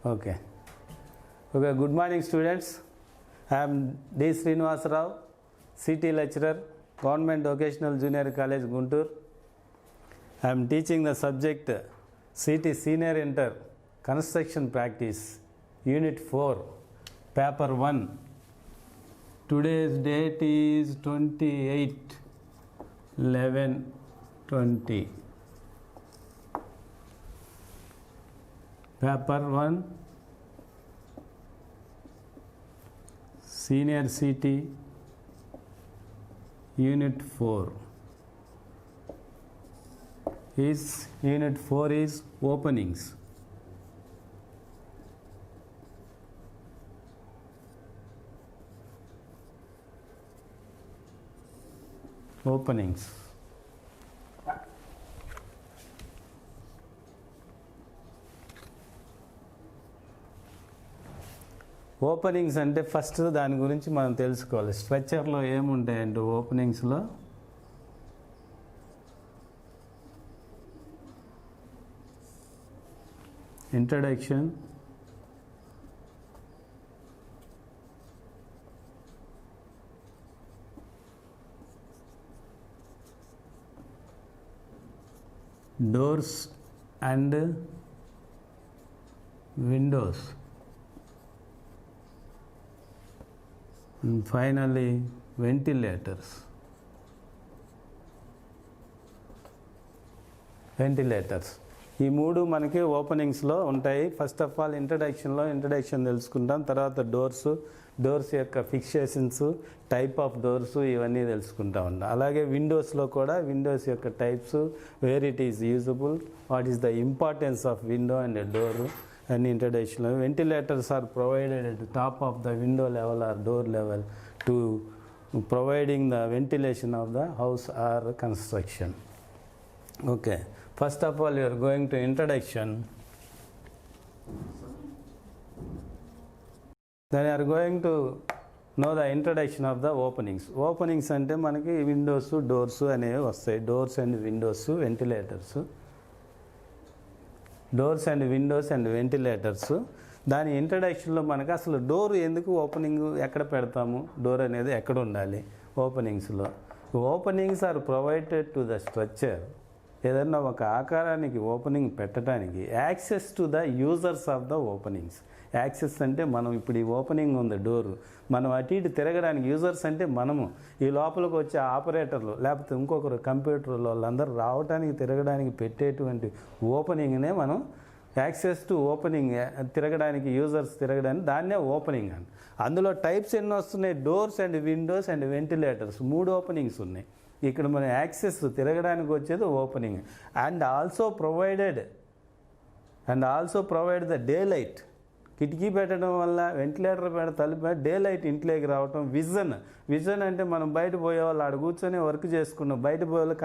Okay. Good morning, students. I am D. Srinivasa Rao, CT lecturer, Government Vocational Junior College, Guntur. I am teaching the subject CT Senior Inter Construction Practice, Unit 4, Paper 1. Today's date is 28/11/20. Paper 1, Senior CT, Unit 4. Unit 4 is openings. Openings అంటే first దాని గురించి మనం తెలుసుకోవాలి. స్ట్రక్చర్లో ఏముంటాయంటే ఓపెనింగ్స్లో introduction, doors and windows, and finally ventilators. ఈ మూడు మనకి ఓపెనింగ్స్లో ఉంటాయి. ఫస్ట్ ఆఫ్ ఆల్ ఇంట్రడక్షన్ తెలుసుకుంటాం. తర్వాత డోర్స్ యొక్క ఫిక్సేషన్స్, టైప్ ఆఫ్ డోర్స్, ఇవన్నీ తెలుసుకుంటా ఉంటాం. అలాగే విండోస్లో కూడా విండోస్ యొక్క types, where it is usable, what is the importance of window and door and introduction. Ventilators are provided at the top of the window level or door level to providing the ventilation of the house or construction. Okay, first of all you are going to introduction, then you are going to know the introduction of the openings అంటే మనకి Windows, doors అనేవి వస్తాయి. Doors and Windows, doors and Windows and ventilators. దాని ఇంట్రడక్షన్లో మనకు అసలు door ఎందుకు, opening ఎక్కడ పెడతాము, డోర్ అనేది ఎక్కడ ఉండాలి ఓపెనింగ్స్లో. Openings are provided to the structure. ఏదన్నా ఒక ఆకారానికి ఓపెనింగ్ పెట్టడానికి access to the users of the openings. Access అంటే మనం ఇప్పుడు ఈ ఓపెనింగ్ ఉంది డోరు, మనం అటు ఇటు తిరగడానికి యూజర్స్ అంటే మనము, ఈ లోపలికి వచ్చే ఆపరేటర్లు లేకపోతే ఇంకొకరు కంప్యూటర్లో వాళ్ళందరూ రావడానికి తిరగడానికి పెట్టేటువంటి ఓపెనింగ్నే మనం యాక్సెస్ టు ఓపెనింగ్, తిరగడానికి యూజర్స్ తిరగడానికి, దాన్నే ఓపెనింగ్ అని. అందులో టైప్స్ ఎన్ని వస్తున్నాయి, doors and Windows and ventilators, 3 openings ఉన్నాయి. ఇక్కడ మన యాక్సెస్ తిరగడానికి వచ్చేది opening. And also provide the day light. కిటికీ పెట్టడం వల్ల, వెంటిలేటర్ తలుపు డే లైట్ ఇంట్లోకి రావటం. విజన్ అంటే మనం బయట పోయేవాళ్ళు ఆడ కూర్చొని వర్క్ చేసుకున్నాం, బయట పోయేవాళ్ళు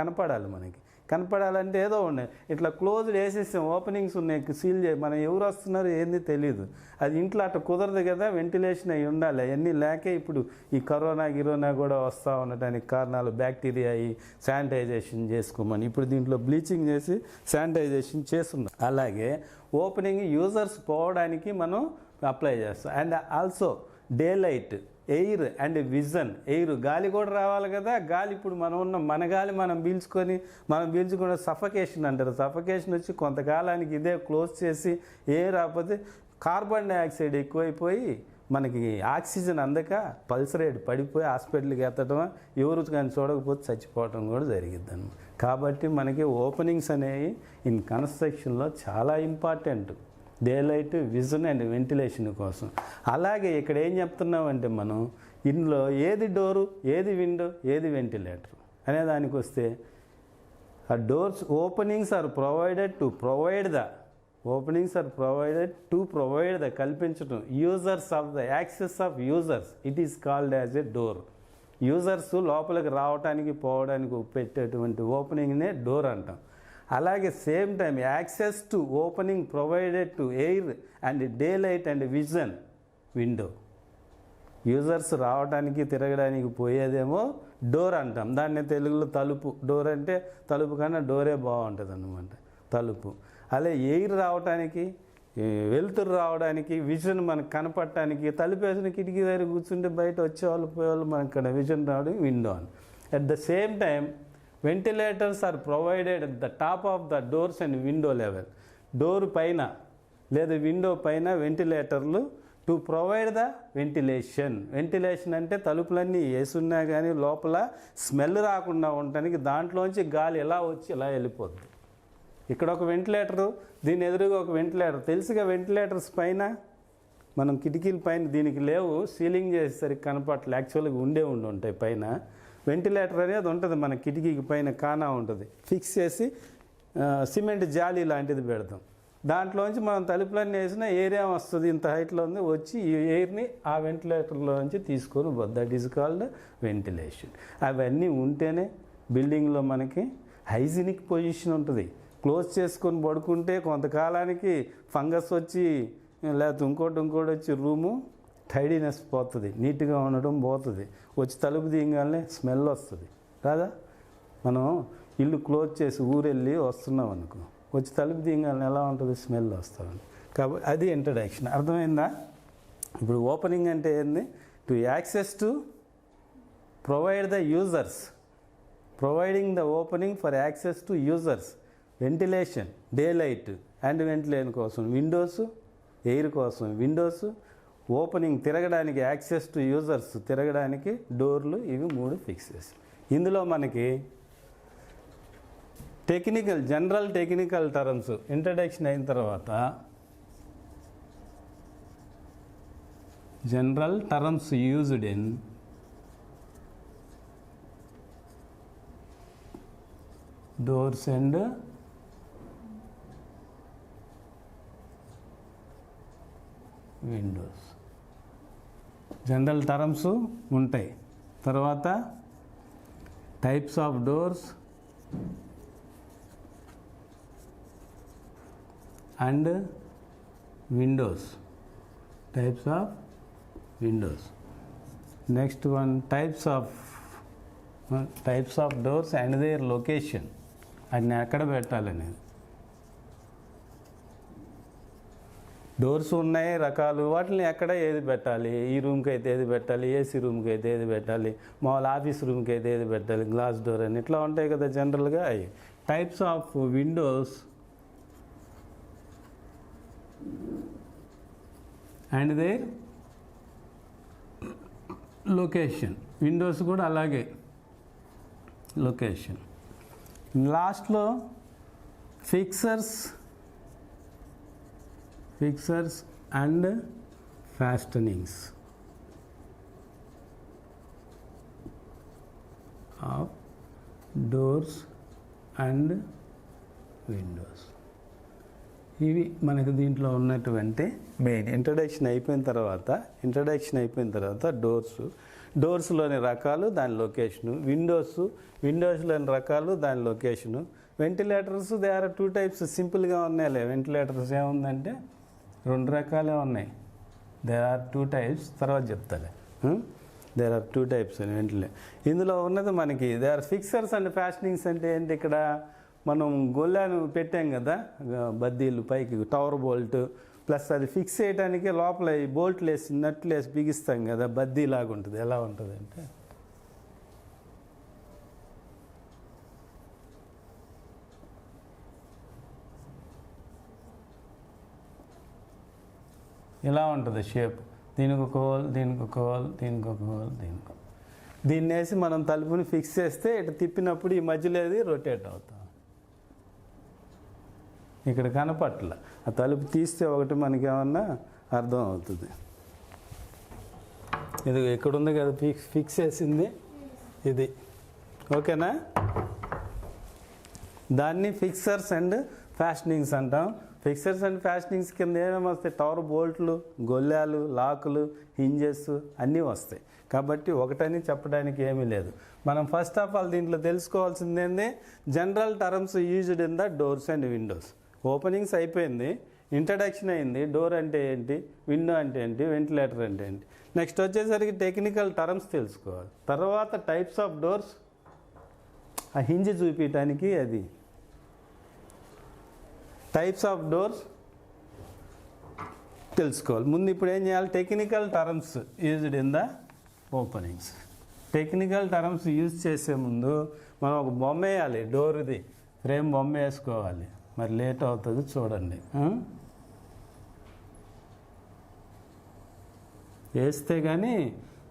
కనపడాలంటే ఏదో ఉన్నాయి, ఇట్లా క్లోజ్డ్ వేసేసాం, ఓపెనింగ్స్ ఉన్నాయి, సీల్ చేయి, మనం ఎవరు వస్తున్నారు ఏంది తెలియదు. అది ఇంట్లో అట్లా కుదరదు కదా, వెంటిలేషన్ అయి ఉండాలి. అవన్నీ లేకే ఇప్పుడు ఈ కరోనా కూడా వస్తూ ఉండటానికి కారణాలు బ్యాక్టీరియా అయ్యి శానిటైజేషన్ చేసుకోమని ఇప్పుడు దీంట్లో బ్లీచింగ్ చేసి శానిటైజేషన్ చేస్తున్నాం. అలాగే ఓపెనింగ్ యూజర్స్ పోవడానికి మనం అప్లై చేస్తాం. And also day light, air and vision. Air, గాలి కూడా రావాలి కదా. గాలి ఇప్పుడు మన గాలి మనం పీల్చుకున్న సఫకేషన్ అంటారు. సఫకేషన్ వచ్చి కొంతకాలానికి ఇదే క్లోజ్ చేసి రాకపోతే కార్బన్ డైఆక్సైడ్ ఎక్కువైపోయి మనకి ఆక్సిజన్ అందక పల్స్ రేట్ పడిపోయి హాస్పిటల్కి ఎత్తడం, ఎవరు కానీ చూడకపోతే చచ్చిపోవడం కూడా జరిగిద్ది అన్నమాట. కాబట్టి మనకి ఓపెనింగ్స్ అనేవి ఇన్ కన్స్ట్రక్షన్లో చాలా important, day light, vision and ventilation కోసం. అలాగే ఇక్కడ ఏం చెప్తున్నామంటే మనం ఇందులో ఏది డోరు, ఏది విండో, ఏది వెంటిలేటర్ అనే దానికి వస్తే, ఆ doors openings are provided to provide the కల్పించడం users of the access of users. It is called as a door. Users లోపలికి రావడానికి పోవడానికి పెట్టేటువంటి ఓపెనింగ్నే డోర్ అంటాం. అలాగే same time access to opening provided to air and daylight and vision, window. Users రావడానికి తిరగడానికి పోయేదేమో డోర్ అంటాం, దాన్ని తెలుగులో తలుపు. డోర్ అంటే తలుపు కన్నా డోరే బాగుంటుంది అన్నమాట, తలుపు. అలా ఎయిర్ రావడానికి వెలుతురు రావడానికి, విజన్ మనకు కనపడటానికి, తలుపేసిన కిటికీ దగ్గర కూర్చుంటే బయట వచ్చేవాళ్ళు పోయేవాళ్ళు మనకు ఇక్కడ విజన్ రావడానికి విండో అని. At the same time ventilators are provided at the top of the doors and window level. Door పైన లేదా విండో పైన వెంటిలేటర్లు to provide the ventilation. Ventilation అంటే తలుపులన్నీ వేసున్నా కానీ లోపల స్మెల్ రాకుండా ఉండటానికి దాంట్లోంచి గాలి ఎలా వచ్చి ఇలా వెళ్ళిపోద్ది. ఇక్కడ ఒక వెంటిలేటరు, దీని ఎదురుగా ఒక వెంటిలేటర్. తెలుసుగా వెంటిలేటర్స్ పైన మనం కిటికీల పైన దీనికి లేవు, సీలింగ్ చేసేసరికి కనపట్లే, యాక్చువల్గా ఉండి ఉంటాయి పైన. వెంటిలేటర్ అనేది ఉంటుంది మన కిటికీకి పైన, కానా ఉంటుంది, ఫిక్స్ చేసి సిమెంట్ జాలీ లాంటిది పెడతాం. దాంట్లోంచి మనం తలుపులన్నీ వేసిన ఏరియా వస్తుంది, ఇంత హైట్లో ఉంది, వచ్చి ఈ ఎయిర్ని ఆ వెంటిలేటర్లో నుంచి తీసుకొని పోద్ది. That is called ventilation. అవన్నీ ఉంటేనే బిల్డింగ్లో మనకి హైజీనిక్ పొజిషన్ ఉంటుంది. క్లోజ్ చేసుకొని పడుకుంటే కొంతకాలానికి ఫంగస్ వచ్చి లేకపోతే ఇంకోటి వచ్చి రూము టైడీనెస్ పోతుంది, నీట్గా ఉండడం పోతుంది. వచ్చి తలుపు తీయగానే స్మెల్ వస్తుంది రాదా? మనం ఇల్లు క్లోజ్ చేసి ఊరెళ్ళి వస్తున్నాం అనుకో, వచ్చి తలుపు తీయగానే ఎలా ఉంటుంది, స్మెల్ వస్తుంది. కాబట్టి అది ఇంట్రడక్షన్. అర్థమైందా? ఇప్పుడు ఓపెనింగ్ అంటే ఏంది? To access to provide the users, providing the opening for access to users. Ventilation, day light and ventilation కోసం విండోస్, ఎయిర్ కోసం విండోస్, ఓపెనింగ్ తిరగడానికి యాక్సెస్ టు యూజర్స్ తిరగడానికి డోర్లు, ఇవి 3 ఫిక్సెస్. ఇందులో మనకి జనరల్ టెక్నికల్ టర్మ్స్ ఇంట్రడక్షన్ అయిన తర్వాత general terms used in doors and windows. General terms ఉంటాయి. తర్వాత types of doors and windows. Types of windows. Next one types of doors and their location. అది నేను ఎక్కడ పెట్టాలనేది. డోర్స్ ఉన్నాయి రకాలు, వాటిని ఎక్కడ ఏది పెట్టాలి, ఈ రూమ్కి అయితే ఏది పెట్టాలి, ఏసీ రూమ్కి అయితే ఏది పెట్టాలి, మామూలు ఆఫీస్ రూమ్కి అయితే ఏది పెట్టాలి, గ్లాస్ డోర్ అని ఇట్లా ఉంటాయి కదా జనరల్గా. అవి types of windows and their location. Windows కూడా అలాగే లొకేషన్. లాస్ట్లో fixtures and fastenings of doors and windows. ఇవి మనకు దీంట్లో ఉన్నటువంటి మెయిన్. ఇంట్రడక్షన్ అయిపోయిన తర్వాత డోర్స్లోని రకాలు, దాని లొకేషను. విండోస్లోని రకాలు, దాని location. Ventilators they are 2 types. సింపుల్గా ఉన్నాయిలే. వెంటిలేటర్స్ ఏముందంటే 2 రకాలే ఉన్నాయి. దేర్ ఆర్ 2 టైప్స్, తర్వాత చెప్తాలే. దేర్ ఆర్ 2 టైప్స్ అని వెంటిలేటర్. ఇందులో ఉన్నది మనకి దే ఆర్ ఫిక్సర్స్ అండ్ ఫ్యాషనింగ్స్. అంటే ఏంటి, ఇక్కడ మనం గొల్లాను పెట్టాం కదా, బద్దీలు పైకి, టవర్ బోల్ట్ ప్లస్ అది ఫిక్స్ చేయడానికి లోపల ఈ బోల్ట్లు వేసి నట్లు వేసి బిగిస్తాం కదా, బద్దీలాగా ఉంటుంది. ఎలా ఉంటుంది అంటే ఇలా ఉంటుంది షేప్. దీనికి ఒక హోల్, దీనికి ఒక హోల్, దీనికి ఒక హోల్, దీనికి. దీన్ని వేసి మనం తలుపుని ఫిక్స్ చేస్తే ఇటు తిప్పినప్పుడు ఈ మధ్యలో అది రొటేట్ అవుతాం. ఇక్కడ కనపట్ల, ఆ తలుపు తీస్తే ఒకటి మనకి ఏమన్నా అర్థం అవుతుంది. ఇది ఇక్కడ ఉంది కదా ఫిక్స్ చేసింది ఇది, ఓకేనా? దాన్ని ఫిక్సర్స్ అండ్ ఫ్యాషనింగ్స్ అంటాం. ఫిక్సర్స్ అండ్ ఫ్యాషనింగ్స్ కింద ఏమేమి వస్తాయి? టవర్ బోల్ట్లు, గొల్లాలు, లాకులు, హింజెస్ అన్నీ వస్తాయి. కాబట్టి ఒకటని చెప్పడానికి ఏమీ లేదు. మనం ఫస్ట్ ఆఫ్ ఆల్ దీంట్లో తెలుసుకోవాల్సింది ఏంది, general terms used in the doors and Windows. Openings అయిపోయింది, ఇంట్రడక్షన్ అయింది. డోర్ అంటే ఏంటి, విండో అంటే ఏంటి, వెంటిలేటర్ అంటే ఏంటి. నెక్స్ట్ వచ్చేసరికి టెక్నికల్ టర్మ్స్ తెలుసుకోవాలి. తర్వాత టైప్స్ ఆఫ్ డోర్స్, ఆ హింజ్ చూపించడానికి అది. టైప్స్ ఆఫ్ డోర్స్, తెలుసుకోవాలి. ముందు ఇప్పుడు ఏం చేయాలి? Technical terms used in the openings. Technical terms use చేసే ముందు మనం ఒక బొమ్మ వేయాలి, డోర్ది ఫ్రేమ్ బొమ్మ వేసుకోవాలి. మరి లేట్ అవుతుంది చూడండి. వేస్తే కానీ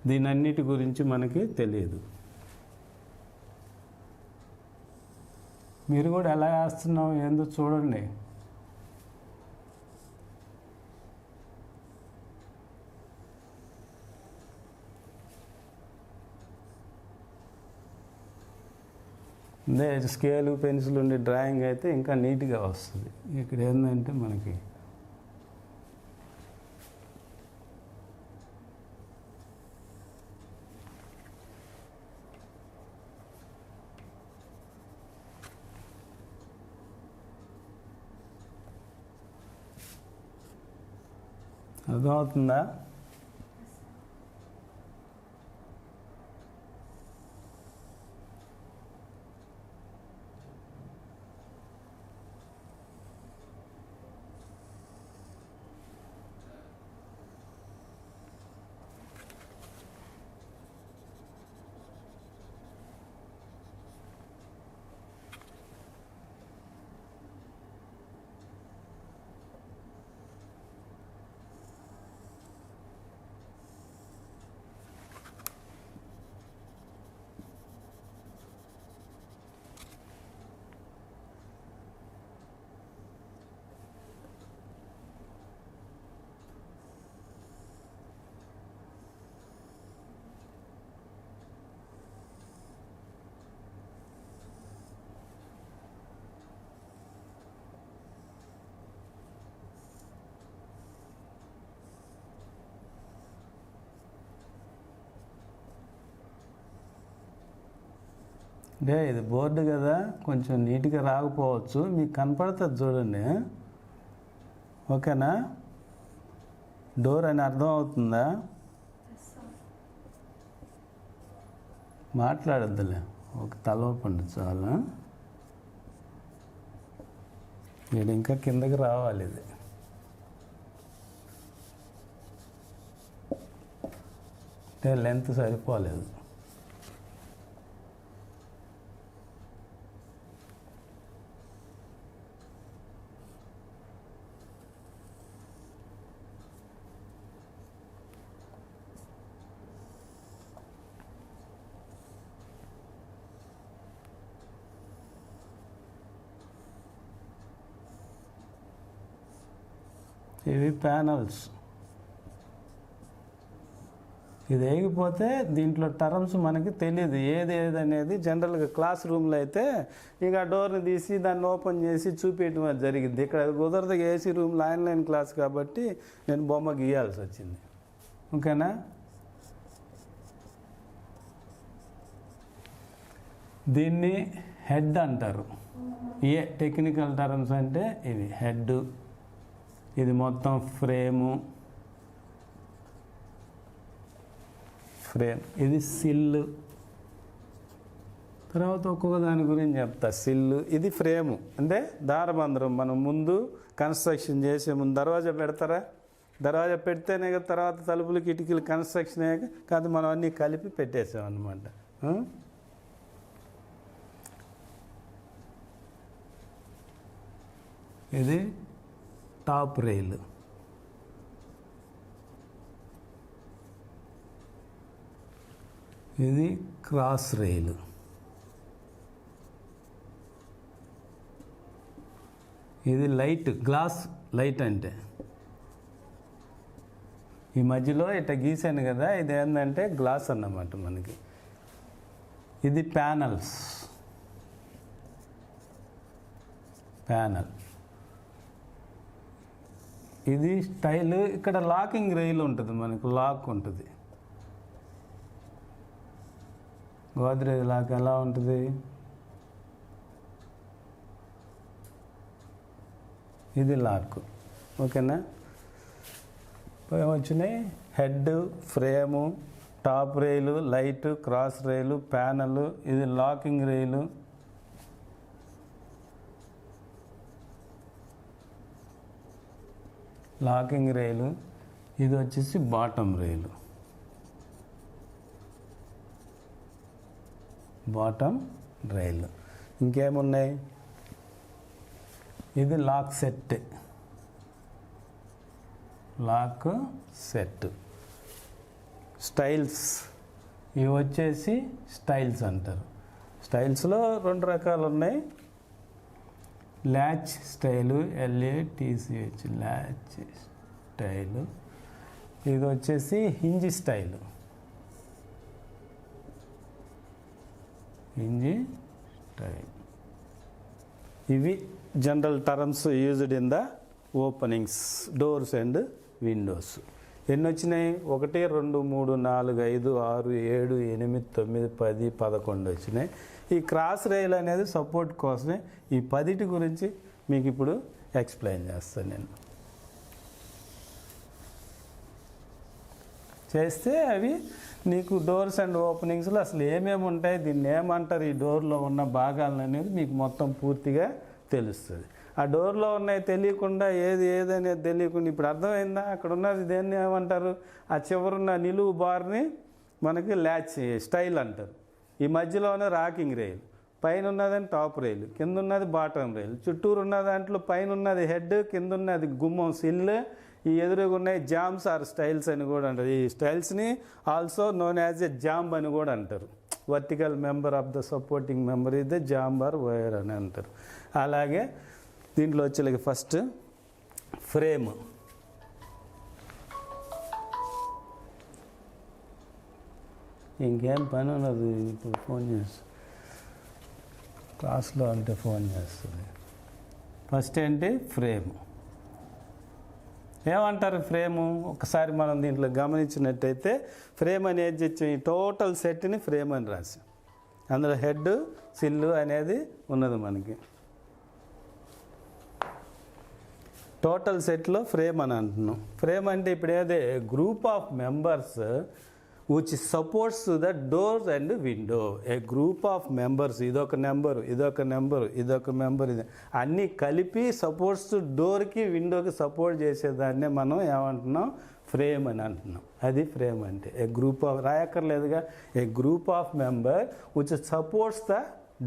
దీనన్నిటి గురించి మనకి తెలియదు. మీరు కూడా ఎలా వేస్తున్నావు ఏందో చూడండి. అదే స్కేలు పెన్సిల్ ఉండి డ్రాయింగ్ అయితే ఇంకా నీట్గా వస్తుంది. ఇక్కడ ఏంటంటే మనకి అర్థమవుతుందా? అంటే ఇది బోర్డు కదా, కొంచెం నీట్గా రాకపోవచ్చు, మీకు కనపడుతుంది చూడండి. ఓకేనా? డోర్ అని అర్థం అవుతుందా? మాట్లాడద్దులే, ఒక తలవపండి చాలా. ఇది ఇంకా కిందకి రావాలి. ఇది అంటే లెంత్ సరిపోలేదు. ఇవి ప్యానల్స్. ఇది వేయకపోతే దీంట్లో టర్మ్స్ మనకి తెలియదు ఏది అనేది. జనరల్గా క్లాస్ రూమ్లో అయితే ఇక డోర్ని తీసి దాన్ని ఓపెన్ చేసి చూపించడం జరిగింది. ఇక్కడ కుదరదు, ఏసీ రూమ్లో ఆన్లైన్ క్లాస్ కాబట్టి నేను బొమ్మ గీయాల్సి వచ్చింది. ఓకేనా? దీన్ని హెడ్ అంటారు. ఏ టెక్నికల్ టర్మ్స్ అంటే ఇవి హెడ్, ఇది మొత్తం ఫ్రేమ్, ఇది సిల్లు. తర్వాత ఒక్కొక్క దాని గురించి చెప్తా. సిల్లు, ఇది ఫ్రేము అంటే దారబంధరం. మనం ముందు కన్స్ట్రక్షన్ చేసే ముందు దర్వాజా పెడతారా? దర్వాజా పెడితేనే కదా తర్వాత తలుపులు కిటికీలు కన్స్ట్రక్షన్ అయ్యాక కాదు, మనం అన్నీ కలిపి పెట్టేసాం అన్నమాట. ఇది టాప్ రైలు, ఇది క్రాస్ రైలు, ఇది లైట్, గ్లాస్ లైట్. అంటే ఈ మధ్యలో ఇట్లా గీసాను కదా, ఇది ఏంటంటే గ్లాస్ అన్నమాట మనకి. ఇది ప్యానల్స్, ప్యానల్. ఇది స్టైల్. ఇక్కడ లాకింగ్ రైలు ఉంటుంది మనకు, లాక్ ఉంటుంది. గోద్రేజ్ లాక్ ఎలా ఉంటుంది? ఇది లాక్. ఓకేనా? వచ్చినాయి head, frame, top rail, light, cross rail, panel. ఇది లాకింగ్ రైలు. లాకింగ్ రైలు, ఇది వచ్చేసి బాటమ్ రైలు, బాటమ్ రైలు. ఇంకేమున్నాయి, ఇది lock set, lock set. Stiles, ఇవి వచ్చేసి స్టైల్స్ అంటారు. స్టైల్స్లో 2 రకాలు ఉన్నాయి, latch stile, LATCH, latch stile. ఇది వచ్చేసి హింజ్ స్టైలు, హింజ్ స్టైల్. ఇవి general terms used in the openings, doors and windows. ఎన్ని వచ్చినాయి, 1 2 3 4 5 6 7 8 9 10 11 వచ్చినాయి. ఈ క్రాస్ రైల్ అనేది సపోర్ట్ కోసమే. ఈ 10 గురించి మీకు ఇప్పుడు ఎక్స్ప్లెయిన్ చేస్తాను నేను. చేస్తే అవి నీకు డోర్స్ అండ్ ఓపెనింగ్స్లో అసలు ఏమేమి ఉంటాయి, దీన్ని ఏమంటారు, ఈ డోర్లో ఉన్న భాగాలు అనేది మీకు మొత్తం పూర్తిగా తెలుస్తుంది. ఆ డోర్లో ఉన్నాయి తెలియకుండా ఏది అనేది తెలియకుండా, ఇప్పుడు అర్థమైందా, అక్కడ ఉన్నది దేన్ని ఏమంటారు, ఆ చివరున్న నిలువు బార్ని మనకి ల్యాచ్ స్టైల్ అంటారు. ఈ మధ్యలో ఉన్న రాకింగ్ రైలు, పైన ఉన్నదని టాప్ రైలు, కింద ఉన్నది బాటమ్ రైలు, చుట్టూరు ఉన్న దాంట్లో పైన ఉన్నది హెడ్, కింద ఉన్నది గుమ్మం సిల్, ఈ ఎదురుగా ఉన్నాయి జామ్స్ ఆర్ స్టైల్స్ అని కూడా అంటారు. ఈ స్టైల్స్ని also known as a jamb అని కూడా అంటారు. Vertical member of the supporting member is the jamb or wire అని అంటారు. అలాగే దీంట్లో వచ్చేలాగా ఫస్ట్ ఫ్రేమ్. ఇంకేం పని ఉన్నది, ఇప్పుడు ఫోన్ చేస్తుంది క్లాస్లో అంటే ఫోన్ చేస్తుంది. ఫస్ట్ ఏంటి, ఫ్రేమ్. ఏమంటారు ఫ్రేము, ఒకసారి మనం దీంట్లో గమనించినట్టయితే ఫ్రేమ్ అనేది ఈ టోటల్ సెట్ని ఫ్రేమ్ అని రాసి, అందులో హెడ్ సిల్లు అనేది ఉన్నది మనకి. టోటల్ సెట్లో ఫ్రేమ్ అని అంటున్నాం. ఫ్రేమ్ అంటే ఇప్పుడు ఏదే group of members which supports the doors and window. A group of members, ఇదొక నెంబరు, ఇదొక నెంబరు, ఇదొక మెంబర్, ఇది అన్నీ కలిపి సపోర్ట్స్ డోర్కి విండోకి సపోర్ట్ చేసేదాన్నే మనం ఏమంటున్నాం, ఫ్రేమ్ అని అంటున్నాం. అది ఫ్రేమ్ అంటే. ఏ గ్రూప్ ఆఫ్, రాయక్కర్లేదుగా, a group of member which supports the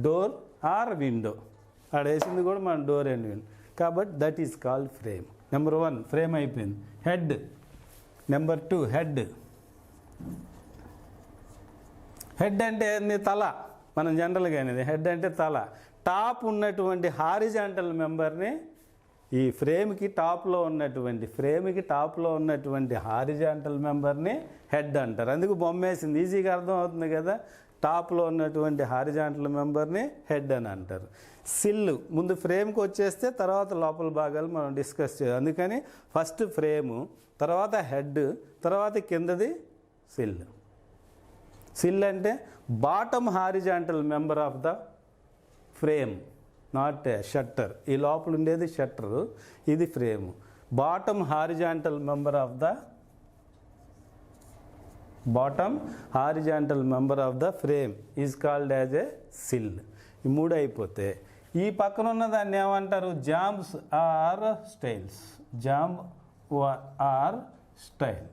door or window. ఆడ వేసింది కూడా మన డోర్ అండ్ విండో కాబట్టి that is called frame. Number 1 frame అయిపోయింది. హెడ్. Number 2 head. హెడ్ అంటే ఏంది, తల. మనం జనరల్గా అనేది హెడ్ అంటే తల. టాప్ ఉన్నటువంటి హారిజాంటల్ మెంబర్ని, ఈ ఫ్రేమ్కి టాప్లో ఉన్నటువంటి హారిజాంటల్ మెంబర్ని హెడ్ అంటారు. అందుకు బొమ్మ వేసింది, ఈజీగా అర్థం అవుతుంది కదా. టాప్లో ఉన్నటువంటి హారిజాంటల్ మెంబర్ని హెడ్ అని అంటారు. సిల్లు ముందు ఫ్రేమ్కి వచ్చేస్తే తర్వాత లోపల భాగాలు మనం డిస్కస్ చేయాలి. అందుకని ఫస్ట్ ఫ్రేము, తర్వాత హెడ్, తర్వాత కిందది సిల్. సిల్ అంటే bottom horizontal member of the frame, not shutter. ఈ లోపల ఉండేది షట్టరు, ఇది frame. Bottom horizontal member of the frame is called as a sill. ఈ 3 అయిపోతే ఈ పక్కన ఉన్న దాన్ని ఏమంటారు, jambs or stiles. Jamb or stile.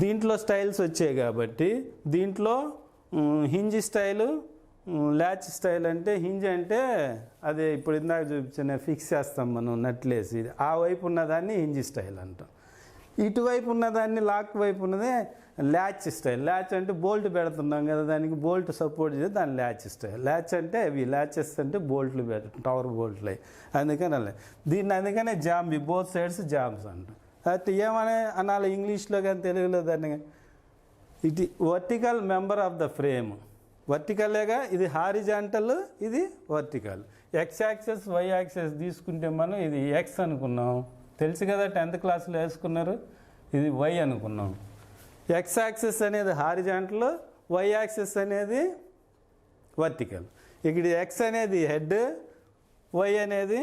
దీంట్లో స్టైల్స్ వచ్చాయి కాబట్టి దీంట్లో హింజ్ స్టైలు, ల్యాచ్ స్టైల్. అంటే హింజ్ అంటే అదే ఇప్పుడు ఇందాక చూపించిన ఫిక్స్ చేస్తాం మనం నట్లేసి, ఆ వైపు ఉన్నదాన్ని హింజ్ స్టైల్ అంటాం. ఇటువైపు ఉన్నదాన్ని, లాక్ వైపు ఉన్నదే ల్యాచ్ స్టైల్. ల్యాచ్ అంటే బోల్ట్ పెడుతున్నాం కదా, దానికి బోల్ట్ సపోర్ట్ చేసి దాన్ని ల్యాచ్ స్టైల్. ల్యాచ్ అంటే అవి ల్యాచెస్ అంటే బోల్ట్లు పెట్టడం, టవర్ బోల్ట్లు అవి. అందుకనే జాంబి, బోత్ సైడ్స్ జాంబ్స్ అంటాం. అయితే ఏమనే అనాలి ఇంగ్లీష్లో కానీ తెలుగులో దాన్ని, ఇది vertical member of the frame. వర్టికల్గా, ఇది హారిజాంటల్, ఇది vertical. X axis, Y axis తీసుకుంటే మనం ఇది ఎక్స్ అనుకున్నాం, తెలుసు కదా, 10th క్లాస్లో వేసుకున్నారు. ఇది వై అనుకున్నాం. ఎక్స్ యాక్సెస్ అనేది హారిజాంటల్, వై యాక్సెస్ అనేది వర్టికల్. ఇక్కడ ఎక్స్ అనేది హెడ్, వై అనేది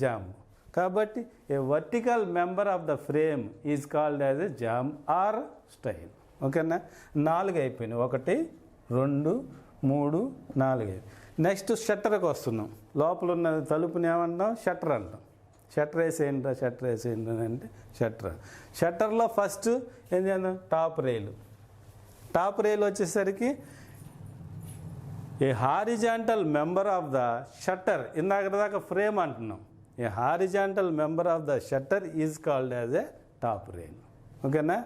జాంబ్. కాబట్టి a vertical member of the frame is called as a jamb or stile. ఓకేనా, 4 అయిపోయినాయి. 1 2 3 4. నెక్స్ట్ షట్టర్కి వస్తున్నాం. లోపల ఉన్న తలుపుని ఏమంటాం, షట్టర్ అంటాం. షట్టర్ వేసేయండి షట్టర్ వేసేయండి అని అంటే షట్టర్లో ఫస్ట్ ఏం చేద్దాం, టాప్ రైలు వచ్చేసరికి ఏ horizontal member of the shutter, ఇందాక దాకా ఫ్రేమ్ అంటున్నాం, ఏ horizontal member of the shutter is called as A top rail. ఓకేనా.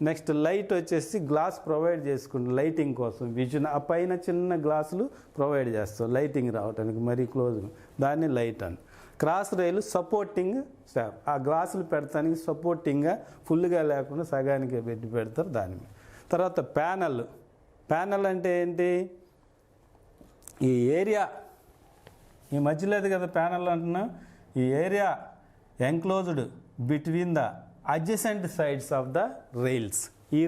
నెక్స్ట్ లైట్ వచ్చేసి గ్లాస్ ప్రొవైడ్ చేసుకుంటాం లైటింగ్ కోసం, విజన్ ఆ పైన చిన్న గ్లాసులు ప్రొవైడ్ చేస్తాం లైటింగ్ రావడానికి మరీ క్లోజ్, దాన్ని లైట్ అని. క్రాస్ రైలు సపోర్టింగ్ స్టాఫ్, ఆ గ్లాసులు పెడతానికి సపోర్టింగ్గా ఫుల్గా లేకుండా సగానికి పెడతారు దాని మీద. తర్వాత ప్యానల్ అంటే ఏంటి, ఈ ఏరియా ఈ మధ్యలేదు కదా ప్యానల్ అంటున్నా, ఈ area enclosed between the adjacent sides of the rails, ఈ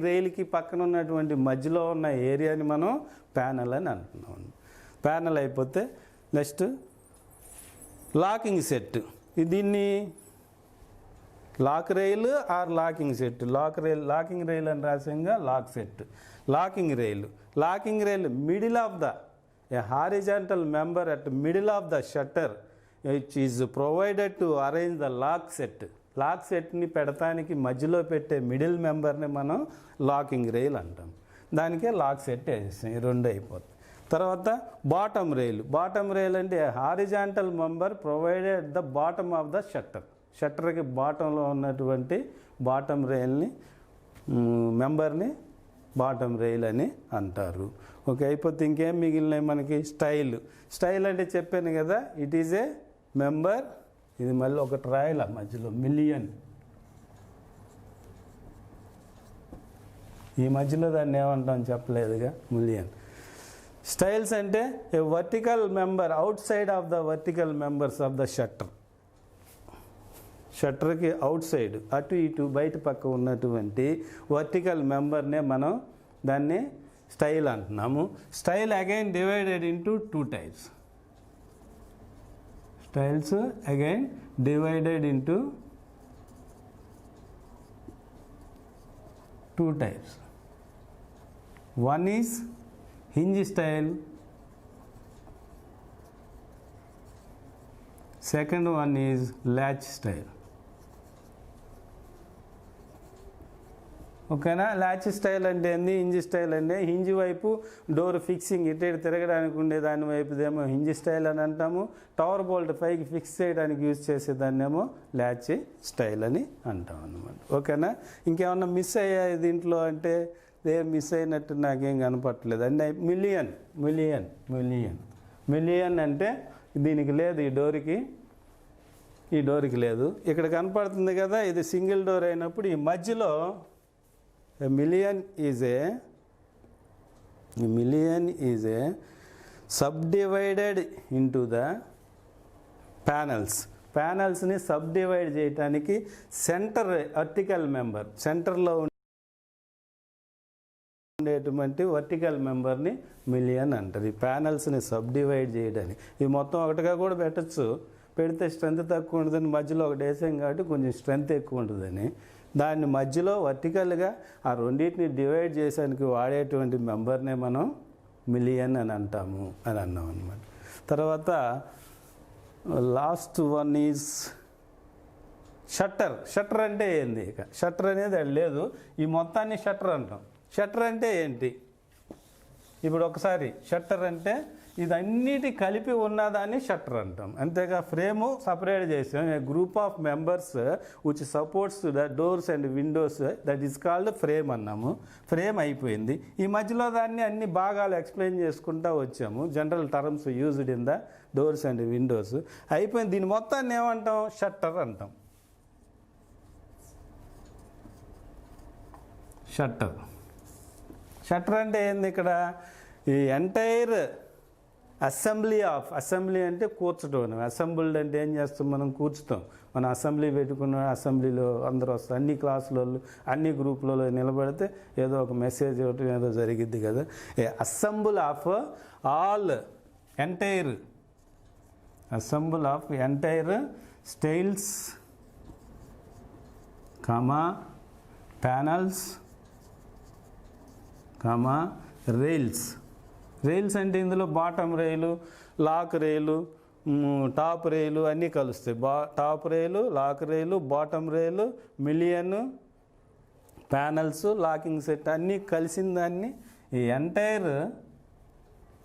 రైలుకి పక్కన ఉన్నటువంటి మధ్యలో ఉన్న ఏరియాని మనం ప్యానల్ అని అంటున్నాం. ప్యానల్ అయిపోతే నెక్స్ట్ లాకింగ్ సెట్, దీన్ని lock rail or locking set, locking rail అని రాసంగా locking rail middle of the a horizontal member at middle of the shutter which is provided to arrange the lock setని పెడతానికి మధ్యలో పెట్టే middle మెంబర్ని మనం locking rail అంటాం. దానికే lock set వేసేసాం, ఈ రెండు అయిపోతుంది. తర్వాత బాటమ్ రైల్ అంటే horizontal member provided the bottom of the షట్టర్కి బాటంలో ఉన్నటువంటి బాటమ్ రైల్ని మెంబర్ని బాటమ్ రైల్ అని అంటారు. ఓకే, అయిపోతే ఇంకేం మిగిలినాయి మనకి, స్టైల్ అంటే చెప్పాను కదా, ఇట్ ఈజ్ ఏ మెంబర్, ఇది మళ్ళీ ఒకటి రాయాల మధ్యలో మిలియన్, ఈ మధ్యలో దాన్ని ఏమంటాం చెప్పలేదుగా, మిలియన్. స్టైల్స్ అంటే a vertical member outside of the vertical members of the షట్టర్కి అవుట్ సైడ్ అటు ఇటు బయట పక్క ఉన్నటువంటి వర్టికల్ మెంబర్నే మనం దాన్ని స్టైల్ అంటున్నాము. Style again divided into two types, styles again divided into two types. One is hinge style, second one is latch style. ఓకేనా. ల్యాచ్ స్టైల్ అంటే ఏంది, హింజ్ స్టైల్ అంటే హింజ్ వైపు డోర్ ఫిక్సింగ్ ఇటు తిరగడానికి ఉండే దాని వైపుదేమో హింజ్ స్టైల్ అని అంటాము, టవర్ బోల్ట్ పైకి ఫిక్స్ చేయడానికి యూజ్ చేసేదాన్నేమో ల్యాచ్ స్టైల్ అని అంటాం అన్నమాట. ఓకేనా. ఇంకేమన్నా మిస్ అయ్యాయి దీంట్లో అంటే ఏం మిస్ అయినట్టు నాకేం కనపట్టలేదు. అంటే మిలియన్ అంటే దీనికి లేదు, ఈ డోర్కి లేదు. ఇక్కడ కనపడుతుంది కదా, ఇది సింగిల్ డోర్ అయినప్పుడు ఈ మధ్యలో A million is a subdivided into the ప్యానల్స్ని సబ్డివైడ్ చేయడానికి సెంటర్ వర్టికల్ మెంబర్, సెంటర్లో ఉండేటువంటి వర్టికల్ మెంబర్ని మిలియన్ అంటారు. ఈ ప్యానల్స్ని సబ్డివైడ్ చేయడానికి ఇది మొత్తం ఒకటిగా కూడా పెట్టచ్చు, పెడితే స్ట్రెంత్ తక్కువ ఉంటుందని మధ్యలో ఒకటి వేసాం కాబట్టి కొంచెం స్ట్రెంత్ ఎక్కువ ఉంటుందని దాన్ని మధ్యలో వర్టికల్గా ఆ రెండింటిని డివైడ్ చేసానికి వాడేటువంటి మెంబర్నే మనం మిలియన్ అని అంటాము అని అన్నాం అన్నమాట. తర్వాత లాస్ట్ వన్ ఈజ్ షట్టర్ అంటే ఏంది, ఇక షట్టర్ అనేది అది లేదు, ఈ మొత్తాన్ని షట్టర్ అంటాం. షట్టర్ అంటే ఏంటి, ఇప్పుడు ఒకసారి షట్టర్ అంటే ఇదన్నిటి కలిపి ఉన్నదాన్ని షట్టర్ అంటాం. అంతేగా ఫ్రేము సపరేట్ చేసాం, a group of members which supports the doors and windows that is called frame అన్నాము. ఫ్రేమ్ అయిపోయింది, ఈ మధ్యలో దాన్ని అన్ని భాగాలు ఎక్స్ప్లెయిన్ చేసుకుంటూ వచ్చాము, general terms used in the doors and windows అయిపోయింది. దీని మొత్తాన్ని ఏమంటాం, షట్టర్ అంటాం. షట్టర్ అంటే ఏంది, ఇక్కడ ఈ ఎంటైర్ అసెంబ్లీ అంటే కూర్చడం. అసెంబ్ల్డ్ అంటే ఏం చేస్తాం, మనం కూర్చుతాం. మనం అసెంబ్లీ పెట్టుకున్న అసెంబ్లీలో అందరూ వస్తారు, అన్ని క్లాసులలో అన్ని గ్రూపులలో నిలబడితే ఏదో ఒక మెసేజ్ ఇవ్వటం ఏదో జరిగిద్ది కదా. Assemble of entire stiles panels rails అంటే ఇందులో bottom rail, lock rail, top rail అన్నీ కలుస్తాయి. Top rail, lock rail, bottom rail, mullion, panels, locking set అన్నీ కలిసిన దాన్ని ఈ entire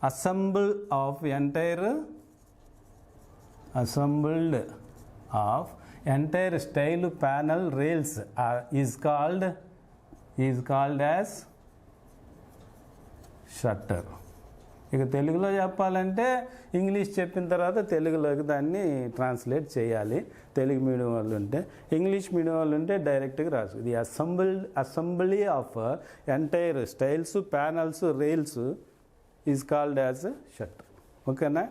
assembled of entire style panel rails is called as shutter. ఇక తెలుగులో చెప్పాలంటే ఇంగ్లీష్ చెప్పిన తర్వాత తెలుగులోకి దాన్ని ట్రాన్స్లేట్ చేయాలి. తెలుగు మీడియం వాళ్ళు ఉంటే, ఇంగ్లీష్ మీడియం వాళ్ళు ఉంటే డైరెక్ట్గా రాసు. ఇది assembly of entire stiles, panels, rails is called as shutter. ఓకేనా?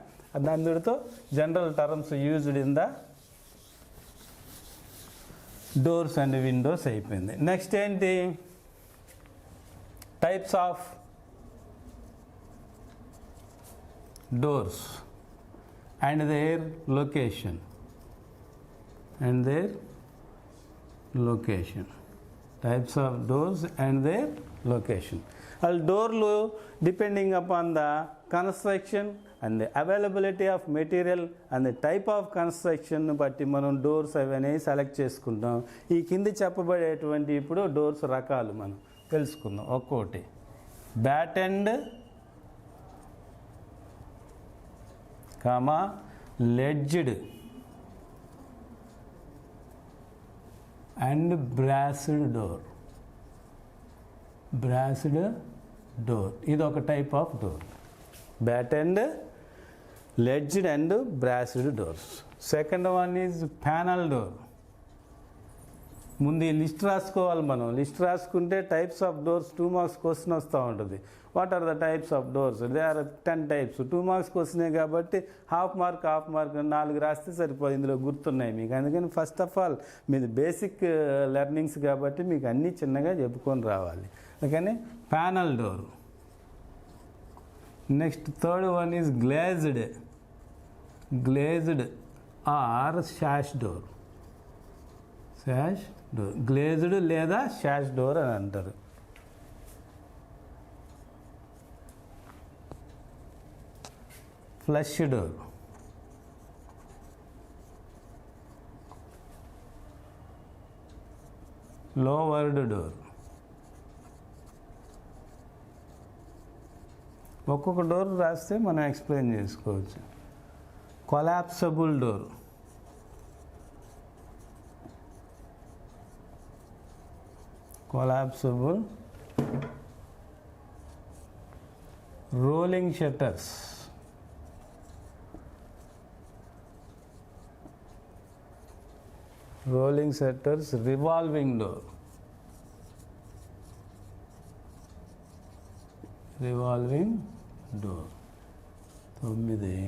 దానితో general terms used in the doors and windows అయిపోయింది. నెక్స్ట్ ఏంటి? Types of doors and their location. Types of doors and their location. వాళ్ళు డోర్లు depending upon the construction and the availability of material and the type of construction బట్టి మనం doors అవన్నీ select చేసుకుంటాం. ఈ కింది చెప్పబడేటువంటి ఇప్పుడు డోర్స్ రకాలు మనం తెలుసుకుందాం ఒక్కోటి. Battened, ledged and braced door. ఇది ఒక type of door. Battened, ledged and braced doors. Second one is panel door. ముందు ఈ లిస్ట్ రాసుకోవాలి మనం. లిస్ట్ రాసుకుంటే types of doors 2 marks question వస్తూ ఉంటుంది. What are the types of doors? They are 10 types. 2 marks క్వశ్చనే కాబట్టి హాఫ్ మార్క్ 4 రాస్తే సరిపోదు. ఇందులో గుర్తున్నాయి మీకు. అందుకని ఫస్ట్ ఆఫ్ ఆల్ మీది బేసిక్ లెర్నింగ్స్ కాబట్టి మీకు అన్నీ చిన్నగా చెప్పుకొని రావాలి. అందుకని panel door. Next third one is glazed or sash door. Glazed లేదా షాష్ డోర్ అని అంటారు. Flush door, louvered door. ఒక్కొక్క డోర్ రాస్తే మనం ఎక్స్ప్లెయిన్ చేసుకోవచ్చు. Collapsible door, rolling shutters, revolving door, door. 9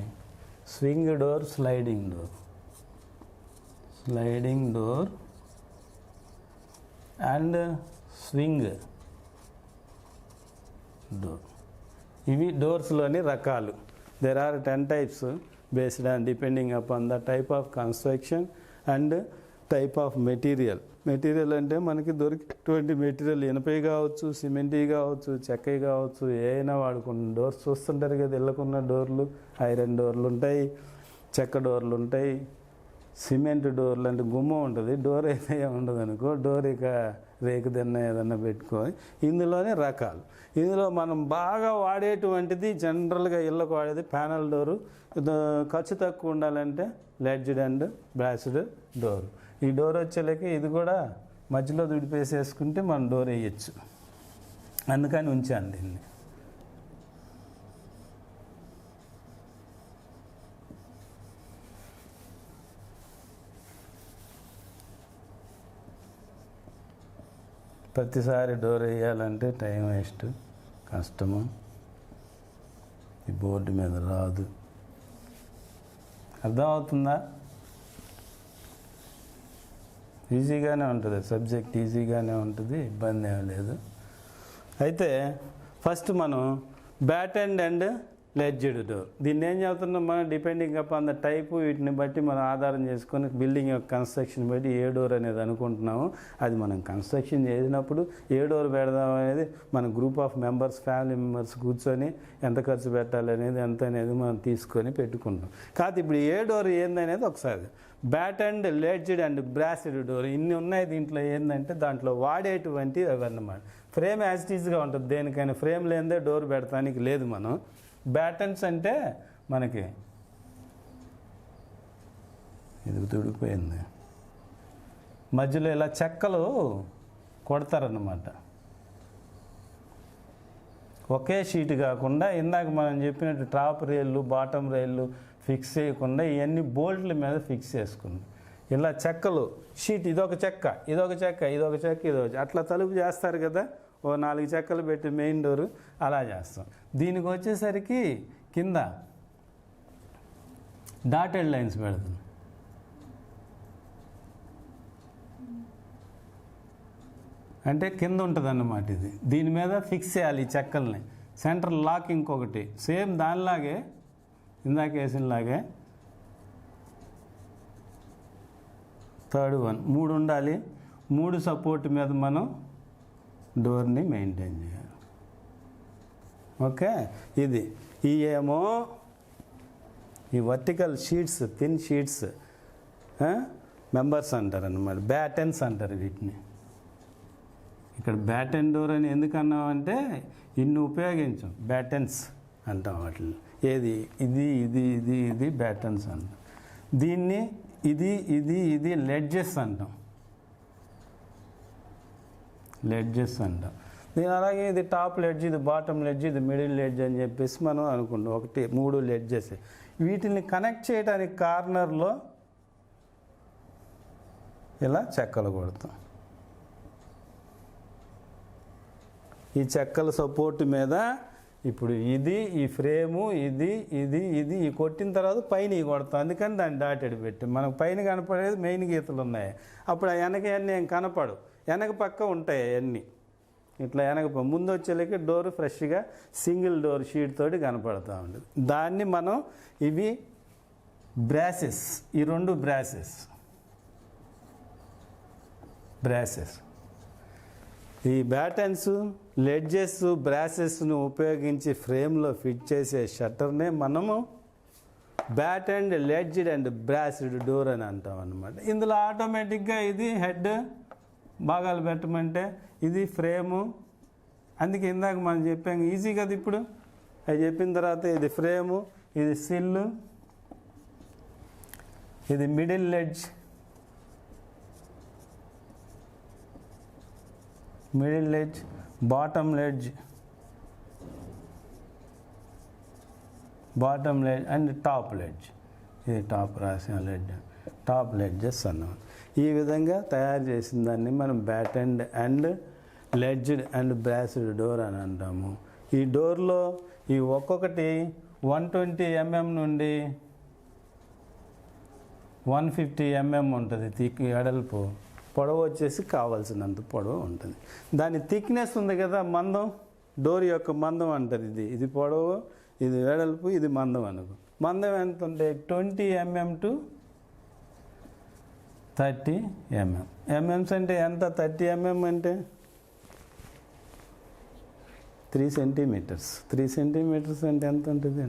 swing door, sliding door and swing door. ఇవి డోర్స్లోని రకాలు. There are 10 types based on depending upon the type of construction and type of material. Material అంటే మనకి దొరికేటువంటి material ఇనపై కావచ్చు, సిమెంటీ కావచ్చు, చెక్కై కావచ్చు, ఏమైనా వాడుకున్న డోర్స్ చూస్తుంటారు కదా. ఇళ్ళకున్న డోర్లు ఐరన్ డోర్లు ఉంటాయి, చెక్క డోర్లు ఉంటాయి, సిమెంట్ డోర్లు అంటే గుమ్మం ఉంటుంది. డోర్ అయితే ఉండదు అనుకో. డోర్ ఇక రేకు తిన్న ఏదన్నా పెట్టుకొని. ఇందులోనే రకాలు. ఇందులో మనం బాగా వాడేటువంటిది జనరల్గా ఇళ్ళకు వాడేది ప్యానల్ డోరు. ఖర్చు తక్కువ ఉండాలంటే లెడ్జ్డ్ అండ్ బ్రాస్డ్ డోర్. ఈ డోర్ వచ్చేలకి ఇది కూడా మధ్యలో దుడిపేసేసుకుంటే మనం డోర్ వేయచ్చు. అందుకని ఉంచాను దీన్ని. ప్రతిసారి డోర్ వేయాలంటే టైం వేస్ట్, కష్టము. ఈ బోర్డు మీద రాదు. అర్థమవుతుందా? ఈజీగానే ఉంటుంది సబ్జెక్ట్, ఈజీగానే ఉంటుంది, ఇబ్బంది ఏం లేదు. అయితే ఫస్ట్ మనం బ్యాటెండ్ అండ్ లెడ్జ్డ్ డోర్. దీన్ని ఏం చెప్తున్నాం మనం, డిపెండింగ్ అపాన్ ద టైపు, వీటిని బట్టి మనం ఆధారం చేసుకొని బిల్డింగ్ యొక్క కన్స్ట్రక్షన్ బట్టి ఏ డోర్ అనేది అనుకుంటున్నాము. అది మనం కన్స్ట్రక్షన్ చేసినప్పుడు ఏ డోర్ పెడదాం అనేది మన group of members, family members కూర్చొని ఎంత ఖర్చు పెట్టాలి అనేది ఎంత అనేది మనం తీసుకొని పెట్టుకుంటాం. కాదు ఇప్పుడు ఏ డోర్ ఏందనేది ఒకసారి, బ్యాటన్డ్, లెడ్జ్డ్ అండ్ బ్రాస్డ్ డోర్ ఇన్ని ఉన్నాయి. దీంట్లో ఏంటంటే దాంట్లో వాడేటువంటి అవన్నమాట. ఫ్రేమ్ యాజ్ ఇట్ ఈజ్గా ఉంటుంది, దేనికైనా ఫ్రేమ్ లేనిదే డోర్ పెడతానికి లేదు. మనం బ్యాటన్స్ అంటే మనకి ఇది తుడిపోయింది, మధ్యలో ఇలా చెక్కలు కొడతారన్నమాట. ఒకే షీట్ కాకుండా ఇందాక మనం చెప్పినట్టు టాప్ రైళ్ళు, బాటమ్ రైళ్ళు ఫిక్స్ చేయకుండా ఇవన్నీ బోల్ట్ల మీద ఫిక్స్ చేసుకుంది. ఇలా చెక్కలు షీట్, ఇదొక చెక్క, ఇదొక చెక్క, ఇదొక చెక్క, ఇదొక అట్లా తలుపు చేస్తారు కదా, ఓ 4 చెక్కలు పెట్టి మెయిన్ డోరు అలా చేస్తాం. దీనికి వచ్చేసరికి కింద డాటెడ్ లైన్స్ పెడుతుంది. అంటే కింద ఉంటుంది అన్నమాట. ఇది దీని మీద ఫిక్స్ చేయాలి ఈ చెక్కల్ని. సెంటర్ లాక్ ఇంకొకటి సేమ్ దానిలాగే ఇందాక వేసినలాగే థర్డ్ వన్ 3 ఉండాలి. 3 సపోర్ట్ మీద మనం డోర్ని మెయింటైన్ చేయాలి. ఓకే, ఇది ఈ ఏమో ఈ vertical sheets, thin sheets members అంటారు అన్నమాట, బ్యాటన్స్ అంటారు వీటిని. ఇక్కడ బ్యాటన్ డోర్ అని ఎందుకు అన్నామంటే ఇన్ని ఉపయోగించాం, బ్యాటన్స్ అంటాం వాటిని. ఏది ఇది ఇది ఇది ఇది బ్యాటన్స్ అంటాం. దీన్ని ఇది ఇది ఇది లెడ్జెస్ అంటాం, లెడ్జెస్ అంటాం. దీని అలాగే ఇది టాప్ లెడ్జ్, ఇది బాటమ్ లెడ్జ్, ఇది మిడిల్ లెడ్జ్ అని చెప్పేసి మనం అనుకుంటాం. 3 లెడ్జెస్. వీటిని కనెక్ట్ చేయడానికి కార్నర్లో ఇలా చెక్కలు కొడతాం. ఈ చెక్కల సపోర్ట్ మీద ఇప్పుడు ఇది ఈ ఫ్రేము, ఇది ఇది ఇది ఈ కొట్టిన తర్వాత పైన కొడతాం. అందుకని దాన్ని డాటెడ్ పెట్టి మనకు పైన కనపడేది మెయిన్ గీతలు ఉన్నాయి. అప్పుడు ఆ వెనక అన్నీ ఏం కనపడు, వెనక పక్క ఉంటాయి అన్నీ. ఇట్లా వెనక ముందు వచ్చేళ్ళకి డోర్ ఫ్రెష్గా సింగిల్ డోర్ షీట్ తోటి కనపడుతూ ఉంటుంది. దాన్ని మనం ఇవి బ్రాసెస్, ఈ 2 బ్రాసెస్ ఈ బ్యాటన్స్, లెడ్జెస్, బ్రాసెస్ను ఉపయోగించి ఫ్రేమ్లో ఫిట్ చేసే షట్టర్నే మనము బ్యాటన్డ్, లెడ్జ్డ్ అండ్ బ్రాస్డ్ డోర్ అని అంటాం అన్నమాట. ఇందులో ఆటోమేటిక్గా ఇది హెడ్ భాగాలు పెట్టమంటే ఇది ఫ్రేము. అందుకే ఇందాక మనం చెప్పాం ఈజీ కదా. ఇప్పుడు అది చెప్పిన తర్వాత ఇది ఫ్రేము, ఇది సిల్లు, ఇది middle ledge, middle ledge, bottom ledge, bottom ledge and top ledge. ఇది టాప్ రాసిన లెడ్జ్, టాప్ లెడ్జెస్ అన్నాం. ఈ విధంగా తయారు చేసిన దాన్ని మనం బ్యాటన్డ్ అండ్ లెడ్జ్డ్ అండ్ బ్రాస్డ్ డోర్ అని అంటాము. ఈ డోర్లో ఈ ఒక్కొక్కటి 120 mm నుండి 150 mm ఉంటుంది వెడల్పు. పొడవు వచ్చేసి కావాల్సినంత పొడవు ఉంటుంది. దాని థిక్నెస్ ఉంది కదా, మందం, డోర్ యొక్క మందం అంటారు. ఇది పొడవు, ఇది వెడల్పు, ఇది మందం అనుకో. మందం ఎంత ఉంటే 20 mm to 30 mm. ఎంఎంస్ అంటే ఎంత? 30 mm అంటే 3 centimeters. 3 centimeters అంటే ఎంత ఉంటుంది?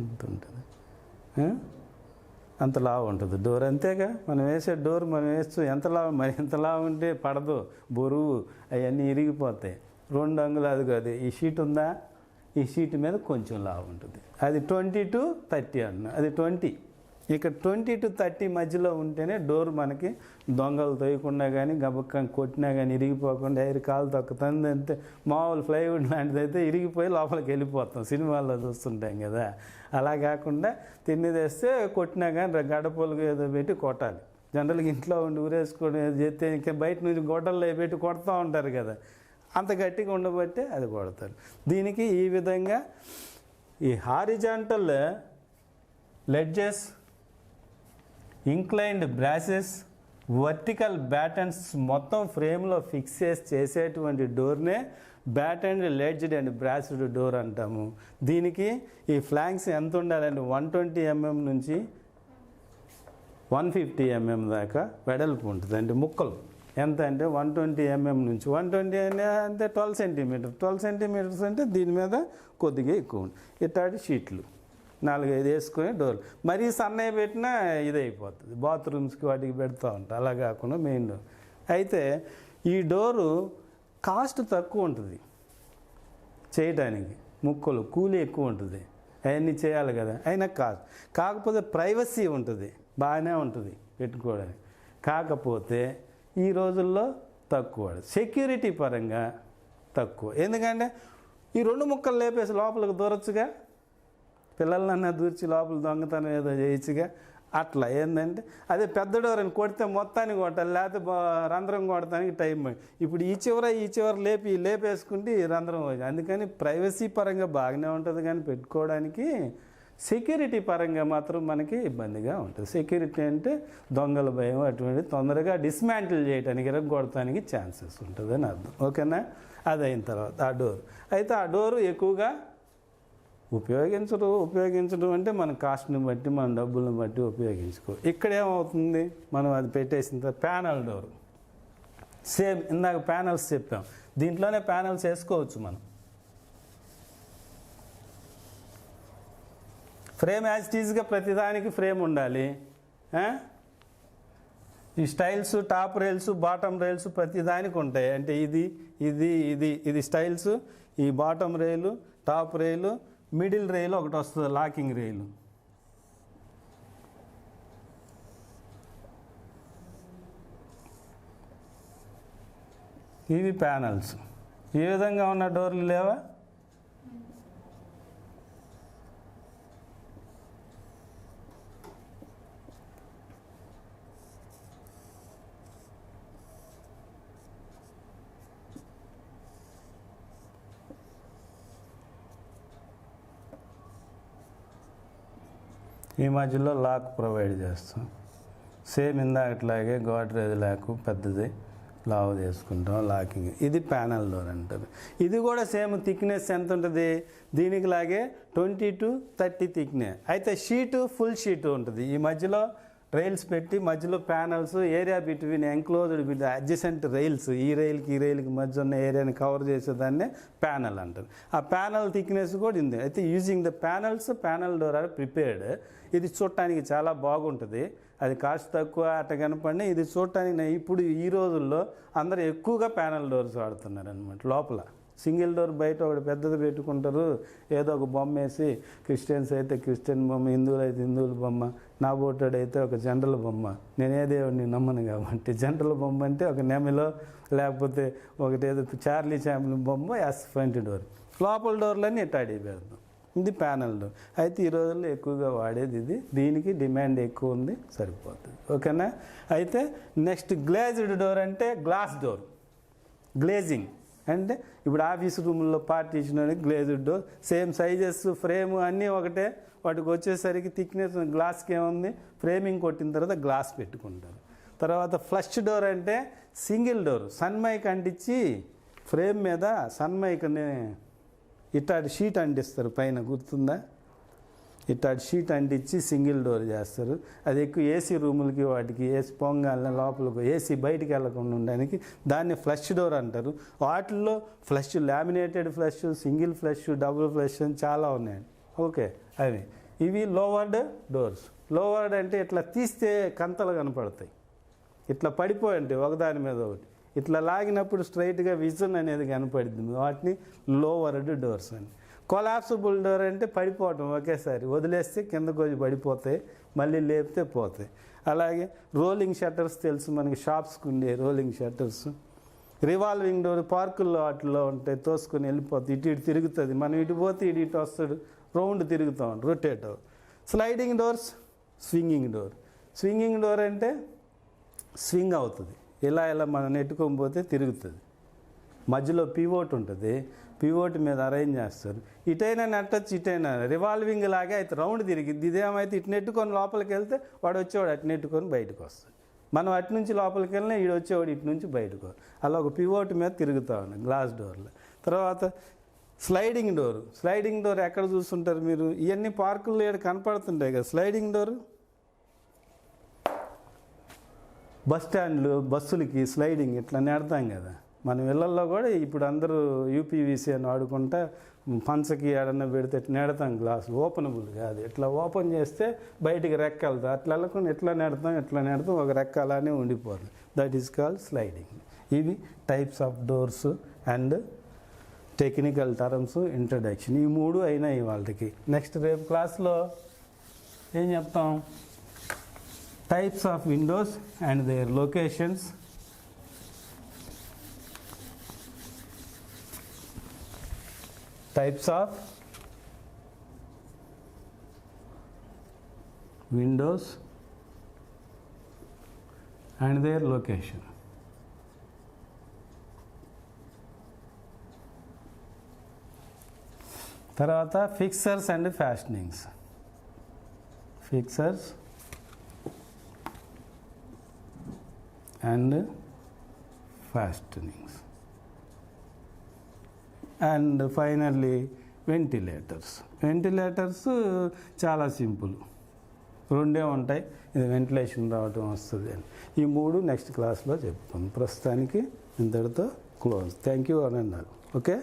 అంత లావు ఉంటుంది డోర్. అంతేగా మనం వేసే డోర్ మనం వేస్తూ ఎంత లావు, మరి ఎంత లావు ఉంటే పడదు, బరువు అవన్నీ ఇరిగిపోతాయి. 2 అంగుళాలు అది కాదు. ఈ షీట్ ఉందా, ఈ షీట్ మీద కొంచెం లావు ఉంటుంది. అది 20 to 30 అన్న, అది 20. ఇక్కడ 20 to 30 మధ్యలో ఉంటేనే డోర్ మనకి దొంగలు తోయకుండా కానీ గబక్క కొట్టినా కానీ ఇరిగిపోకుండా ఎయిర్ కాలు తొక్కుతుంది. అంతే. మామూలు ప్లైవుడ్ లాంటిది అయితే ఇరిగిపోయి లోపలికి వెళ్ళిపోతాం, సినిమాల్లో చూస్తుంటాం కదా. అలా కాకుండా తిన్నిదేస్తే కొట్టినా కానీ గడపలకు ఏదో పెట్టి కొట్టాలి. జనరల్గా ఇంట్లో ఉండి ఊరేసుకొని చేస్తే ఇంకా బయట నుంచి గొడ్డల్లో పెట్టి కొడుతూ ఉంటారు కదా, అంత గట్టిగా ఉండబట్టే అది కొడతారు. దీనికి ఈ విధంగా ఈ horizontal ledges, inclined braces vertical battens మొత్తం ఫ్రేమ్లో ఫిక్స్ చేసేటువంటి డోర్నే bat and లెడ్జ్డ్ and braced door అంటాము. దీనికి ఈ ఫ్లాంక్స్ ఎంత ఉండాలంటే 120 mm నుంచి 150 mm దాకా వెడల్పు ఉంటుంది. అంటే ముక్కలు ఎంత అంటే 120 mm నుంచి 120 అంటే 12 సెంటీమీటర్ 12 సెంటీమీటర్స్ అంటే దీని మీద కొద్దిగా ఎక్కువ ఉంది. ఇట్లాంటి షీట్లు 4-5 వేసుకొని డోర్ మరీ సన్నయ్య పెట్టినా ఇదైపోతుంది. బాత్రూమ్స్కి వాటికి పెడతా ఉంటాం. అలా కాకుండా మెయిన్ డోర్ అయితే ఈ డోరు కాస్ట్ తక్కువ ఉంటుంది చేయటానికి. ముక్కలు కూలీ ఎక్కువ ఉంటుంది, అవన్నీ చేయాలి కదా, అయినా కాస్ట్. కాకపోతే ప్రైవసీ ఉంటుంది, బాగానే ఉంటుంది పెట్టుకోవడానికి. కాకపోతే ఈ రోజుల్లో తక్కువ, సెక్యూరిటీ పరంగా తక్కువ. ఎందుకంటే ఈ 2 ముక్కలు లేపేసి లోపలికి దూరచ్చుగా, పిల్లలన్నా దూర్చి లోపల దొంగతనం ఏదో చేయొచ్చుగా. అట్లా ఏంటంటే అదే పెద్ద డోర్ అని కొడితే మొత్తానికి కొట్టాలి, లేకపోతే రంధ్రం కొడటానికి టైం. ఇప్పుడు ఈ చివర లేపేసుకుంటే ఈ రంధ్రం. అందుకని ప్రైవసీ పరంగా బాగానే ఉంటుంది, కానీ పెట్టుకోవడానికి సెక్యూరిటీ పరంగా మాత్రం మనకి ఇబ్బందిగా ఉంటుంది. సెక్యూరిటీ అంటే దొంగల భయం అటువంటి తొందరగా డిస్మాంటిల్ చేయడానికి ఇరగొడటానికి ఛాన్సెస్ ఉంటుందని అర్థం. ఓకేనా? అది అయిన తర్వాత ఆ డోర్ అయితే ఆ డోరు ఎక్కువగా ఉపయోగించడం అంటే మన కాస్ట్ని బట్టి మన డబ్బులను బట్టి ఉపయోగించుకో. ఇక్కడ ఏమవుతుంది, మనం అది పెట్టేసిన తర్వాత ప్యానల్ డోర్ సేమ్ ఇందాక ప్యానల్స్ చెప్పాం, దీంట్లోనే ప్యానల్స్ వేసుకోవచ్చు మనం. ఫ్రేమ్ యాజ్ టీజ్గా ప్రతిదానికి ఫ్రేమ్ ఉండాలి. ఈ styles top rails bottom rails ప్రతిదానికి ఉంటాయి. అంటే ఇది ఇది ఇది ఇది స్టైల్స్, ఈ బాటమ్ రైలు టాప్ రైలు మిడిల్ రైలు ఒకటి వస్తుంది లాకింగ్ రైలు. ఇవి ప్యానల్స్. ఈ విధంగా ఉన్న డోర్లు లేవా? ఈ మధ్యలో లాక్ ప్రొవైడ్ చేస్తాం. సేమ్ ఇందాకట్లాగే గోడ్రేజ్ లాక్ పెద్దది లావు చేసుకుంటాం లాకింగ్. ఇది ప్యానల్ డోర్ అంటారు. ఇది కూడా సేమ్ థిక్నెస్ ఎంత ఉంటుంది, దీనికి లాగే 20 to 30 థిక్నెస్. అయితే షీటు ఫుల్ షీటు ఉంటుంది. ఈ మధ్యలో రైల్స్ పెట్టి మధ్యలో panels area between enclosed bit adjacent rails, ఈ రైల్కి మధ్య ఉన్న ఏరియాని కవర్ చేసేదాన్నే ప్యానల్ అంటారు. ఆ ప్యానల్ థిక్నెస్ కూడా ఉంది. అయితే using the panel door are prepared. ఇది చూడటానికి చాలా బాగుంటుంది. అది కాస్ట్ తక్కువ అట్ట కనపడి ఇది చూడటానికి ఇప్పుడు ఈ రోజుల్లో అందరూ ఎక్కువగా ప్యానల్ డోర్స్ వాడుతున్నారు అనమాట. లోపల సింగిల్ డోర్ బయట ఒకటి పెద్దది పెట్టుకుంటారు, ఏదో ఒక బొమ్మ వేసి, క్రిస్టియన్స్ అయితే క్రిస్టియన్ బొమ్మ, హిందువులు అయితే హిందువుల బొమ్మ, నా బోటాడు అయితే ఒక జనరల్ బొమ్మ. నేనే దేవుడిని నమ్మను కాబట్టి జనరల్ బొమ్మ అంటే ఒక నెమలో లేకపోతే ఒకటేదో చార్లీ చాంప్లిన్ బొమ్మ యాస్ ఫ్రంట్ డోర్. లోపల డోర్లన్నీ ఎట్టాడి పెడతాం. ఇది ప్యానల్ డోర్. అయితే ఈ రోజుల్లో ఎక్కువగా వాడేది ఇది. దీనికి డిమాండ్ ఎక్కువ ఉంది, సరిపోతుంది. ఓకేనా? అయితే నెక్స్ట్ గ్లేజ్డ్ డోర్ అంటే గ్లాస్ డోర్. గ్లేజింగ్ అంటే ఇప్పుడు ఆఫీస్ రూమ్లో partition glazed door. Same sizes frame అన్నీ ఒకటే. వాటికి వచ్చేసరికి థిక్నెస్ గ్లాస్కి ఏముంది, ఫ్రేమింగ్ కొట్టిన తర్వాత గ్లాస్ పెట్టుకుంటారు. తర్వాత ఫ్లష్ డోర్ అంటే సింగిల్ డోర్. సన్మైక్ అంటించి ఫ్రేమ్ మీద సన్మైక్ని ఇట్లాంటి షీట్ అంటిస్తారు పైన, గుర్తుందా? ఇట్లాంటి షీట్ అంటించి సింగిల్ డోర్ చేస్తారు. అది ఎక్కువ ఏసీ రూములకి వాటికి ఏసీ పొంగాలని లోపలికి ఏసీ బయటికి వెళ్ళకుండా ఉండడానికి దాన్ని ఫ్లష్ డోర్ అంటారు. వాటిల్లో flush, laminated flush, single flush, double flush అని చాలా ఉన్నాయండి. ఓకే, అవి ఇవి లోవర్డ్ డోర్స్. లోవర్డ్ అంటే ఇట్లా తీస్తే కంతలు కనపడతాయి, ఇట్లా పడిపోయింటాయి ఒకదాని మీద ఒకటి. ఇట్లా లాగినప్పుడు స్ట్రైట్గా విజన్ అనేది కనపడుతుంది. వాటిని లోవర్డ్ డోర్స్ అని. కొలాప్సిబుల్ డోర్ అంటే పడిపోవటం ఒకేసారి, వదిలేస్తే కిందకు వచ్చి పడిపోతాయి, మళ్ళీ లేపితే పోతాయి. అలాగే రోలింగ్ షట్టర్స్ తెలుసు మనకి, షాప్స్కి ఉండే రోలింగ్ షట్టర్స్. రివాల్వింగ్ డోర్ పార్కుల్లో వాటిలో ఉంటాయి, తోసుకొని వెళ్ళిపోతాయి. ఇటు తిరుగుతుంది, మనం ఇటు పోతే ఇటు వస్తాడు, రౌండ్ తిరుగుతూ ఉంటాడు, rotate. Sliding doors, swinging door. Swinging door అంటే స్వింగ్ అవుతుంది, ఇలా మనం నెట్టుకొని పోతే తిరుగుతుంది. మధ్యలో పివోట్ ఉంటుంది, పివోట్ మీద అరేంజ్ చేస్తారు. ఇటైనా నెట్టచ్చు, ఇటైనా. రివాల్వింగ్ లాగే అయితే రౌండ్ తిరిగిద్ది. ఇదేమైతే ఇటు నెట్టుకొని లోపలికి వెళ్తే వాడు వచ్చేవాడు అటు నెట్టుకొని బయటకు వస్తాడు. మనం అటు నుంచి లోపలికి వెళ్ళినా ఈడు వచ్చేవాడు ఇటు నుంచి బయటకు, అలా ఒక పివోట్ మీద తిరుగుతూ ఉన్నాయి గ్లాస్ డోర్లు. తర్వాత స్లైడింగ్ డోర్ ఎక్కడ చూస్తుంటారు మీరు? ఇవన్నీ పార్కుల్లో ఇక్కడ కనపడుతుంటాయి కదా స్లైడింగ్ డోరు. బస్ స్టాండ్లు బస్సులకి స్లైడింగ్ ఇట్లా నెడతాం కదా, మన ఇళ్ళల్లో కూడా ఇప్పుడు అందరూ యూపీవీసీ అని వాడుకుంటా పంచకి ఏడన్నా పెడితే నెడతాం, గ్లాస్ ఓపెనబుల్ కాదు, ఇట్లా ఓపెన్ చేస్తే బయటికి రెక్క వెళ్తాం, అట్లా వెళ్ళకుండా ఎట్లా నెడతాం ఒక రెక్క అలానే ఉండిపోతుంది. That is called sliding. ఇవి types of doors and technical terms introduction. ఈ 3 అయినాయి వాళ్ళకి. నెక్స్ట్ రేపు క్లాస్లో ఏం చెప్తాం? Types of windows and their locations, types of windows and their location. తర్వాత fixtures and fastenings. Fixtures and fastenings. And finally ventilators చాలా సింపుల్, 2 ఉంటాయి, ఇది వెంటిలేషన్ రావటం వస్తుంది అని. ఈ 3 నెక్స్ట్ క్లాస్లో చెప్తాం. ప్రస్తుతానికి ఇంతటితో క్లోజ్. థ్యాంక్ యూ అని అన్నారు. ఓకే.